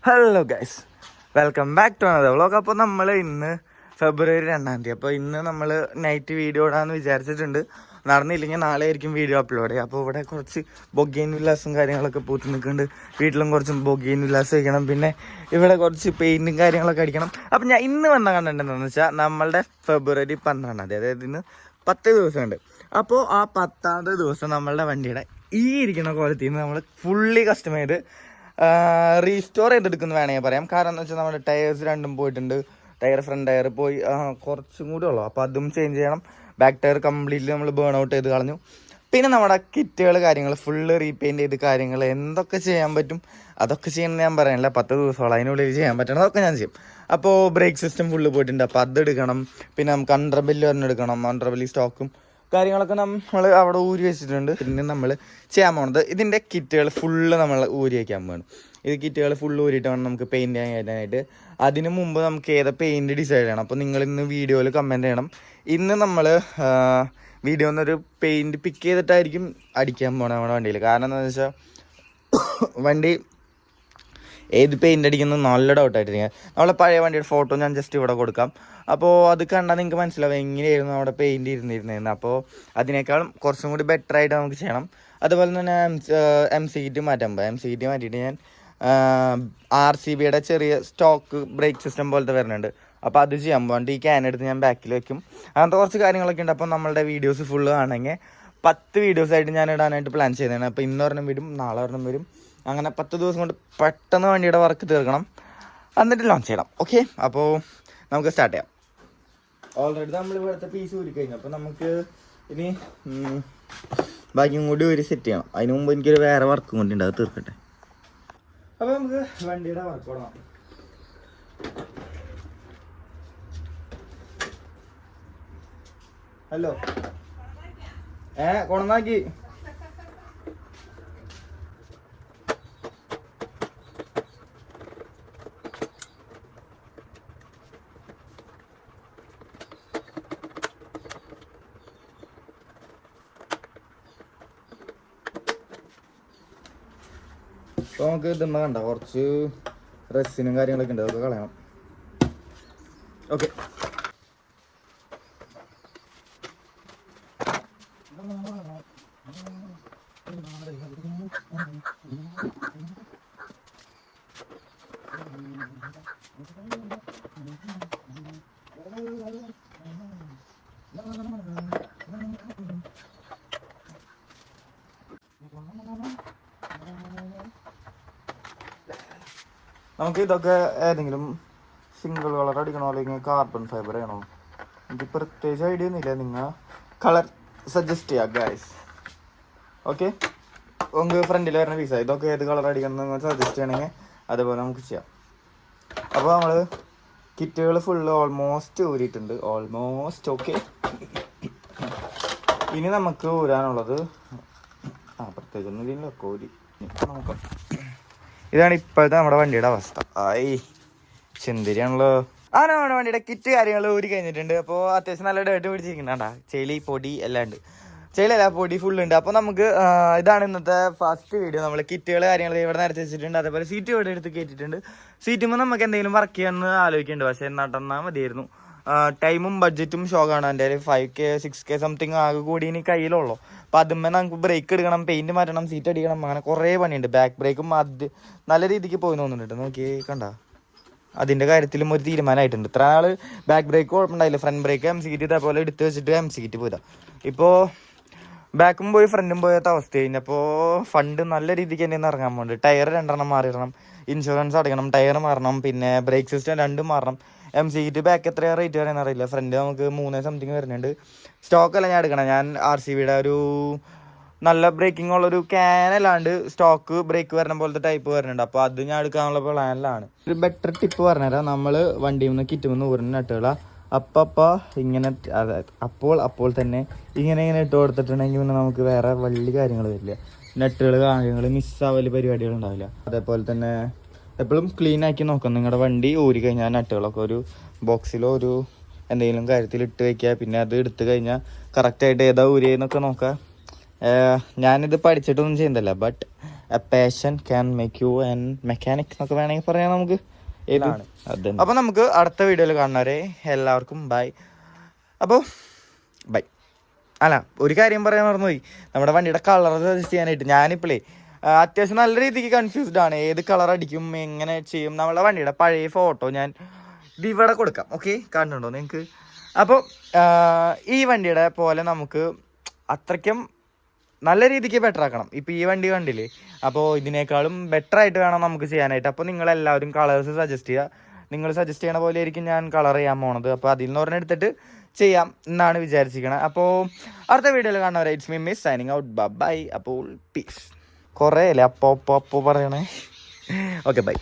Hello guys, welcome back to another vlog. അപ്പോൾ നമ്മൾ ഇന്ന് ഫെബ്രുവരി 2 അപ്പോൾ ഇന്ന് നമ്മൾ നൈറ്റ് വീഡിയോ ഇടാമെന്ന് വിചാരിച്ചിട്ടുണ്ട്. നടന്നില്ലെങ്കിൽ നാളെ ആയിരിക്കും വീഡിയോ അപ്ലോഡ് ചെയ്യുക. അപ്പോൾ ഇവിടെ കുറച്ച് ബൊഗെയിൻ വില്ലാസും കാര്യങ്ങളൊക്കെ പൂത്തി നിൽക്കുന്നുണ്ട്. വീട്ടിലും കുറച്ച് ബൊഗെയിൻ വില്ലാസ് വയ്ക്കണം. പിന്നെ ഇവിടെ കുറച്ച് പെയിൻറ്റും കാര്യങ്ങളൊക്കെ അടിക്കണം. അപ്പോൾ ഞാൻ ഇന്ന് വന്ന കണ്ടന്റ് എന്താണെന്ന് വെച്ചാൽ നമ്മളുടെ ഫെബ്രുവരി 12, അതായത് ഇന്ന് 10 ദിവസമുണ്ട്. അപ്പോൾ ആ 10ാമത്തെ ദിവസം നമ്മളുടെ വണ്ടിയുടെ ഈ ഇരിക്കുന്ന ക്വാളിറ്റിയിൽ നിന്ന് നമ്മൾ ഫുള്ളി കസ്റ്റമൈസ് റീസ്റ്റോർ ചെയ്തെടുക്കുന്നു വേണമെങ്കിൽ പറയാം. കാരണം എന്ന് വെച്ചാൽ നമ്മുടെ ടയേഴ്സ് രണ്ടും പോയിട്ടുണ്ട്. ഫ്രണ്ട് ടയർ പോയി കുറച്ചും കൂടി ഉള്ളൂ. അപ്പോൾ അതും ചേഞ്ച് ചെയ്യണം. ബാക്ക് ടയർ കംപ്ലീറ്റ്ലി നമ്മൾ ബേൺ ഔട്ട് ചെയ്ത് കളഞ്ഞു. പിന്നെ നമ്മുടെ കിറ്റുകൾ കാര്യങ്ങൾ ഫുള്ള് റീപെയിൻറ്റ് ചെയ്ത് കാര്യങ്ങൾ എന്തൊക്കെ ചെയ്യാൻ പറ്റും അതൊക്കെ ചെയ്യണമെന്ന് ഞാൻ പറയാനില്ല. 10 ദിവസമോളം അതിനുള്ളിൽ ചെയ്യാൻ പറ്റണം. അതൊക്കെ ഞാൻ ചെയ്യും. അപ്പോൾ ബ്രേക്ക് സിസ്റ്റം ഫുള്ള് പോയിട്ടുണ്ട്. അപ്പോൾ അതെടുക്കണം. പിന്നെ നമുക്ക് അണ്ടർബെല്ല് എടുക്കണം. അണ്ടർബെല്ലി സ്റ്റോക്കും കാര്യങ്ങളൊക്കെ നമ്മൾ അവിടെ ഊരി വെച്ചിട്ടുണ്ട്. പിന്നെ നമ്മൾ ചെയ്യാൻ പോകുന്നത് ഇതിൻ്റെ കിറ്റുകൾ ഫുള്ള് നമ്മൾ ഊരി വയ്ക്കാൻ വേണം. ഇത് കിറ്റുകൾ ഫുള്ള് ഊരിയിട്ട് വേണം നമുക്ക് പെയിൻറ്റ് ചെയ്യാനായിട്ട്. അതിന് മുമ്പ് നമുക്ക് ഏതാ പെയിൻറ്റ് ഡിസൈഡ് ചെയ്യണം. അപ്പോൾ നിങ്ങൾ ഇന്ന് വീഡിയോയിൽ കമൻറ്റ് ചെയ്യണം. ഇന്ന് നമ്മൾ വീഡിയോ ഒന്നൊരു പെയിൻറ്റ് പിക്ക് ചെയ്തിട്ടായിരിക്കും അടിക്കാൻ പോകണം നമ്മുടെ വണ്ടിയിൽ. കാരണം എന്താണെന്ന് വെച്ചാൽ വണ്ടി ഏത് പെയിൻ്റ് അടിക്കുന്നത് നല്ല ഡൗട്ടായിട്ടിരിക്കുക. നമ്മളെ പഴയ വണ്ടിയുടെ ഫോട്ടോ ഞാൻ ജസ്റ്റ് ഇവിടെ കൊടുക്കാം. അപ്പോൾ അത് കണ്ടാൽ നിങ്ങൾക്ക് മനസ്സിലാവും എങ്ങനെയായിരുന്നു അവിടെ പെയിൻറ്റ് ഇരുന്നിരുന്നതെന്ന്. അപ്പോൾ അതിനേക്കാളും കുറച്ചും കൂടി ബെറ്റർ ആയിട്ട് നമുക്ക് ചെയ്യണം. അതുപോലെ തന്നെ എം സി കിറ്റ് മാറ്റിയിട്ട് ഞാൻ RCBയുടെ ചെറിയ സ്റ്റോക്ക് ബ്രേക്ക് സിസ്റ്റം പോലത്തെ വരുന്നുണ്ട്. അപ്പോൾ അത് ചെയ്യാൻ പോകാണ്ട് ഈ ക്യാൻ എടുത്ത് ഞാൻ ബാക്കിൽ വെക്കും. അങ്ങനത്തെ കുറച്ച് കാര്യങ്ങളൊക്കെ ഉണ്ട്. അപ്പോൾ നമ്മളുടെ വീഡിയോസ് ഫുള്ള് ആണെങ്കിൽ 10 വീഡിയോസായിട്ട് ഞാൻ ഇടാനായിട്ട് പ്ലാൻ ചെയ്തതാണ്. അപ്പോൾ ഇന്നൊരെണ്ണം വരും, നാളെ ഒരെണ്ണം വരും. അങ്ങനെ 10 ദിവസം കൊണ്ട് പെട്ടെന്ന് വണ്ടിയുടെ വർക്ക് തീർക്കണം, എന്നിട്ട് ലോഞ്ച് ചെയ്യണം. ഓക്കെ, അപ്പോൾ നമുക്ക് സ്റ്റാർട്ട് ചെയ്യാം. ഓൾറെഡി നമ്മൾ ഇവിടുത്തെ പീസ് ഊരി കഴിഞ്ഞു. അപ്പോൾ നമുക്ക് ഇനി ബാക്കിയും കൂടി ഒരു സെറ്റ് ചെയ്യണം. അതിന് മുമ്പ് എനിക്കൊരു വേറെ വർക്കും കൂടി ഉണ്ട്, അത് തീർക്കട്ടെ. അപ്പോൾ നമുക്ക് വണ്ടിയുടെ വർക്ക് തുടങ്ങാം. ഹലോ, കൊണന്നാക്കി അപ്പോൾ നമുക്ക് ഇതെന്ന് കണ്ട കുറച്ച് റെസിനും കാര്യങ്ങളൊക്കെ ഉണ്ട്, അതൊക്കെ കളയണം. ഓക്കെ, നമുക്ക് ഇതൊക്കെ ഏതെങ്കിലും സിംഗിൾ കളർ അടിക്കണോ അല്ലെങ്കിൽ കാർബൺ ഫൈബർ ചെയ്യണോ? എനിക്ക് പ്രത്യേകിച്ച് ഐഡിയ ഒന്നുമില്ല. നിങ്ങൾ കളർ സജസ്റ്റ് ചെയ്യാം ഗൈസ്. ഓക്കെ, നമുക്ക് ഫ്രണ്ടിൽ വരുന്ന പീസ ഇതൊക്കെ ഏത് കളർ അടിക്കണം നിങ്ങൾ സജസ്റ്റ് ചെയ്യണമെങ്കിൽ അതുപോലെ നമുക്ക് ചെയ്യാം. അപ്പോൾ നമ്മൾ കിറ്റുകൾ ഫുള്ള് ഓൾമോസ്റ്റ് ഊരിയിട്ടുണ്ട്. ഓക്കെ, ഇനി നമുക്ക് ഊരാനുള്ളത് പ്രത്യേകിച്ചൊന്നും ഇല്ലല്ലോ, ഊരി നോക്കാം. ഇതാണ് ഇപ്പോഴത്തെ നമ്മുടെ വണ്ടിയുടെ അവസ്ഥ. ചെന്തിരിയാണല്ലോ. നമ്മുടെ വണ്ടിയുടെ കിറ്റ് കാര്യങ്ങൾ ഊരി കഴിഞ്ഞിട്ടുണ്ട്. അപ്പോൾ അത്യാവശ്യം നല്ല ഡേട്ട് പിടിച്ചിരിക്കുന്നുണ്ടാ, ചെളി പൊടി എല്ലാം ഉണ്ട്. ചെളിയല്ല, പൊടി ഫുള്ളുണ്ട്. അപ്പോൾ നമുക്ക് ഇതാണ് ഇന്നത്തെ ഫസ്റ്റ് വീഡിയോ. നമ്മൾ കിറ്റുകൾ കാര്യങ്ങൾ ഇവിടെ നിരത്തി വെച്ചിട്ടുണ്ട്. അതേപോലെ സീറ്റ് ഇവിടെ എടുത്ത് കയറ്റിയിട്ടുണ്ട്. സീറ്റുമ്പോൾ നമുക്ക് എന്തെങ്കിലും വർക്ക് ചെയ്യാമെന്ന് ആലോചിക്കുന്നുണ്ട്. പക്ഷേ നടന്നാൽ മതിയായിരുന്നു. ടൈമും ബഡ്ജറ്റും ഷോക്കാണ്. എൻ്റെ 5K 6K സംതിങ് ആകെ കൂടി ഇനി കയ്യിലുള്ളൂ. അപ്പോൾ അതുമ്മേ നമുക്ക് ബ്രേക്ക് എടുക്കണം, പെയിൻറ്റ് മാറ്റണം, സീറ്റ് അടിക്കണം, അങ്ങനെ കുറേ പണിയുണ്ട്. ബാക്ക് ബ്രേക്കും നല്ല രീതിക്ക് പോയി തോന്നുന്നുണ്ട്. നോക്കി കണ്ട, അതിൻ്റെ കാര്യത്തിലും ഒരു തീരുമാനമായിട്ടുണ്ട്. ഇത്ര നാൾ ബാക്ക് ബ്രേക്ക് കുഴപ്പമുണ്ടായില്ല. ഫ്രണ്ട് ബ്രേക്ക് MC കിറ്റ് ഇതേപോലെ എടുത്ത് വെച്ചിട്ട് MC കിറ്റ് പോയതാ. ഇപ്പോൾ ബാക്കും പോയി ഫ്രണ്ടും പോയാത്ത അവസ്ഥ കഴിഞ്ഞപ്പോൾ ഫണ്ട് നല്ല രീതിക്ക് തന്നെ ഇറങ്ങാൻ പോകുന്നുണ്ട്. ടയർ 2 മാറിയിടണം, ഇൻഷുറൻസ് അടയ്ക്കണം, ടയർ മാറണം, പിന്നെ ബ്രേക്ക് സിസ്റ്റം 2 മാറണം. MC കിറ്റ് ബാക്ക് എത്ര റേറ്റ് പറയുന്ന അറിയില്ല. ഫ്രണ്ട് നമുക്ക് 3 സംതിങ് വരുന്നുണ്ട്. സ്റ്റോക്കല്ല ഞാൻ എടുക്കണം. ഞാൻ RCBയുടെ ഒരു നല്ല ബ്രേക്കിംഗ് ഉള്ളൊരു ക്യാനല്ലാണ്ട് സ്റ്റോക്ക് ബ്രേക്ക് വരുന്ന പോലത്തെ ടൈപ്പ് വരുന്നുണ്ട്. അപ്പോൾ അത് ഞാൻ എടുക്കാനുള്ള പ്ലാനിലാണ്. ഒരു ബെറ്റർ ടിപ്പ് പറഞ്ഞുതരാം. നമ്മൾ വണ്ടിയിൽ നിന്ന് കിറ്റുമെന്ന് ഊരിന് നട്ടുകള ഇങ്ങനെ അപ്പോൾ തന്നെ ഇങ്ങനെ ഇട്ട് കൊടുത്തിട്ടുണ്ടെങ്കിൽ പിന്നെ നമുക്ക് വേറെ വലിയ കാര്യങ്ങൾ വരില്ല. നെട്ടുകൾ കാര്യങ്ങൾ മിസ്സാവല് പരിപാടികൾ ഉണ്ടാവില്ല. അതേപോലെ തന്നെ എപ്പോഴും ക്ലീൻ ആക്കി നോക്കാം. നിങ്ങളുടെ വണ്ടി ഊരി കഴിഞ്ഞാൽ നട്ടുകളൊക്കെ ഒരു ബോക്സിലോ ഒരു എന്തെങ്കിലും കാര്യത്തിൽ ഇട്ട് വയ്ക്കുക. പിന്നെ അത് എടുത്തു കഴിഞ്ഞാൽ കറക്റ്റായിട്ട് ഏതാ ഊരിയെന്നൊക്കെ നോക്കുക. ഞാനിത് പഠിച്ചിട്ടൊന്നും ചെയ്യുന്നില്ല, but A passion can make you an mechanic എന്നൊക്കെ വേണമെങ്കിൽ പറയാം നമുക്ക്. ഏതാണ് അത്. അപ്പോൾ നമുക്ക് അടുത്ത വീഡിയോയിൽ കാണുന്നവരെ എല്ലാവർക്കും ബൈ. അപ്പോൾ ബൈ. അല്ല, ഒരു കാര്യം പറയാൻ മറന്നുപോയി, നമ്മുടെ വണ്ടിയുടെ കളർ സജസ്റ്റ് ചെയ്യാനായിട്ട്. ഞാനിപ്പോഴേ അത്യാവശ്യം നല്ല രീതിക്ക് കൺഫ്യൂസ്ഡ് ആണ്, ഏത് കളർ അടിക്കും, എങ്ങനെ ചെയ്യും. നമ്മുടെ വണ്ടിയുടെ പഴയ ഫോട്ടോ ഞാൻ ഇവിടെ കൊടുക്കാം, ഓക്കെ, കാണുന്നുണ്ടോ നിങ്ങൾക്ക്? അപ്പോൾ ഈ വണ്ടിയുടെ പോലെ നമുക്ക് അത്രയ്ക്കും നല്ല രീതിക്ക് ബെറ്റർ ആക്കണം. ഇപ്പോൾ ഈ വണ്ടി കണ്ടില്ലേ, അപ്പോൾ ഇതിനേക്കാളും ബെറ്റർ ആയിട്ട് വേണം നമുക്ക് ചെയ്യാനായിട്ട്. അപ്പോൾ നിങ്ങളെല്ലാവരും കളേഴ്സ് സജസ്റ്റ് ചെയ്യുക. നിങ്ങൾ സജസ്റ്റ് ചെയ്യണ പോലെ ആയിരിക്കും ഞാൻ കളർ ചെയ്യാൻ പോണത്. അപ്പോൾ അതിൽ നിന്ന് പറഞ്ഞ് എടുത്തിട്ട് ചെയ്യാം എന്നാണ് വിചാരിച്ചിരിക്കണത്. അപ്പോൾ അടുത്ത വീഡിയോയിൽ കാണുന്നവരെ it's me Miss signing out, bye. അപ്പോൾ പീസ്. കുറേ അല്ലേ അപ്പോൾ പറയണേ. Okay, by.